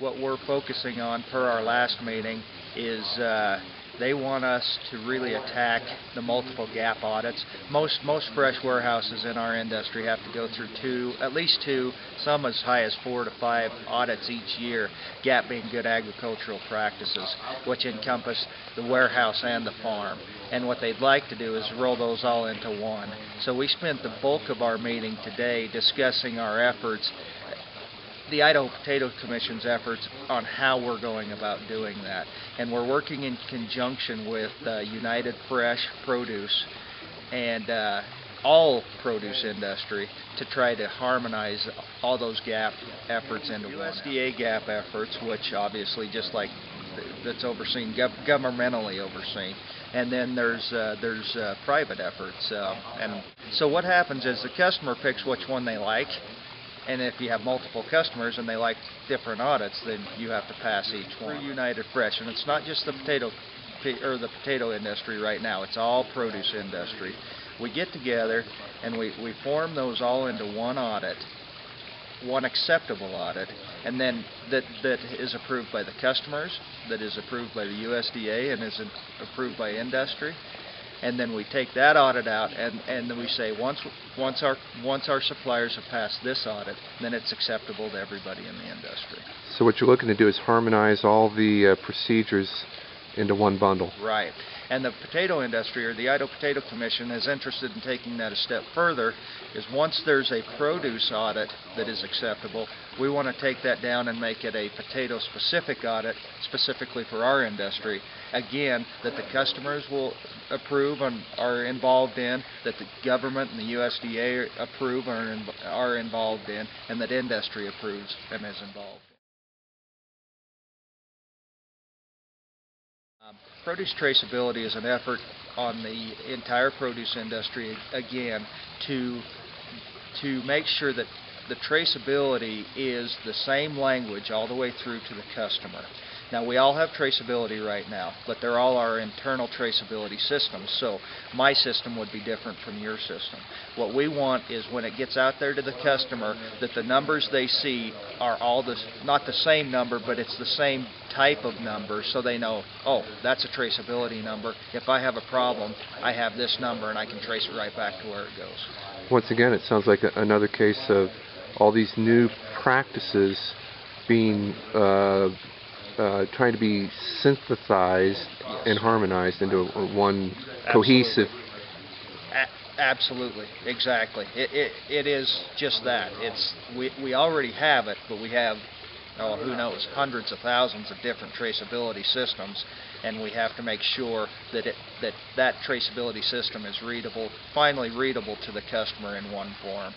what we're focusing on per our last meeting is they want us to really attack the multiple gap audits. Most fresh warehouses in our industry have to go through at least two, some as high as 4 to 5 audits each year, gap being good agricultural practices, which encompass the warehouse and the farm. And what they'd like to do is roll those all into one. So we spent the bulk of our meeting today discussing our efforts, the Idaho Potato Commission's efforts on how we're going about doing that. And we're working in conjunction with United Fresh Produce and all produce industry to try to harmonize all those gap efforts into USDA gap efforts, which obviously just like that's overseen, governmentally overseen. And then there's private efforts. And so what happens is the customer picks which one they like. And if you have multiple customers and they like different audits, then you have to pass each one. We're United Fresh, and it's not just the potato industry right now. It's all produce industry. We get together and we form those all into one audit, one acceptable audit, and then that is approved by the customers, that is approved by the USDA, and is approved by industry. And then we take that audit out, and then we say once our suppliers have passed this audit, then it's acceptable to everybody in the industry. So what you're looking to do is harmonize all the procedures into one bundle. Right. And the potato industry, or the Idaho Potato Commission, is interested in taking that a step further, is once there's a produce audit that is acceptable, we want to take that down and make it a potato-specific audit, specifically for our industry. Again, that the customers will approve and are involved in, that the government and the USDA approve and are involved in, and that industry approves and is involved. Produce traceability is an effort on the entire produce industry, again, to make sure that the traceability is the same language all the way through to the customer. Now, we all have traceability right now, but they're all our internal traceability systems, so my system would be different from your system. What we want is when it gets out there to the customer, that the numbers they see are all not the same number, but it's the same type of number, so they know, oh, that's a traceability number. If I have a problem, I have this number and I can trace it right back to where it goes. Once again, it sounds like another case of all these new practices being trying to be synthesized and harmonized into one cohesive. Absolutely, exactly. It is just that. We already have it, but we have, who knows, hundreds of thousands of different traceability systems, and we have to make sure that that traceability system is readable, finally readable to the customer in one form.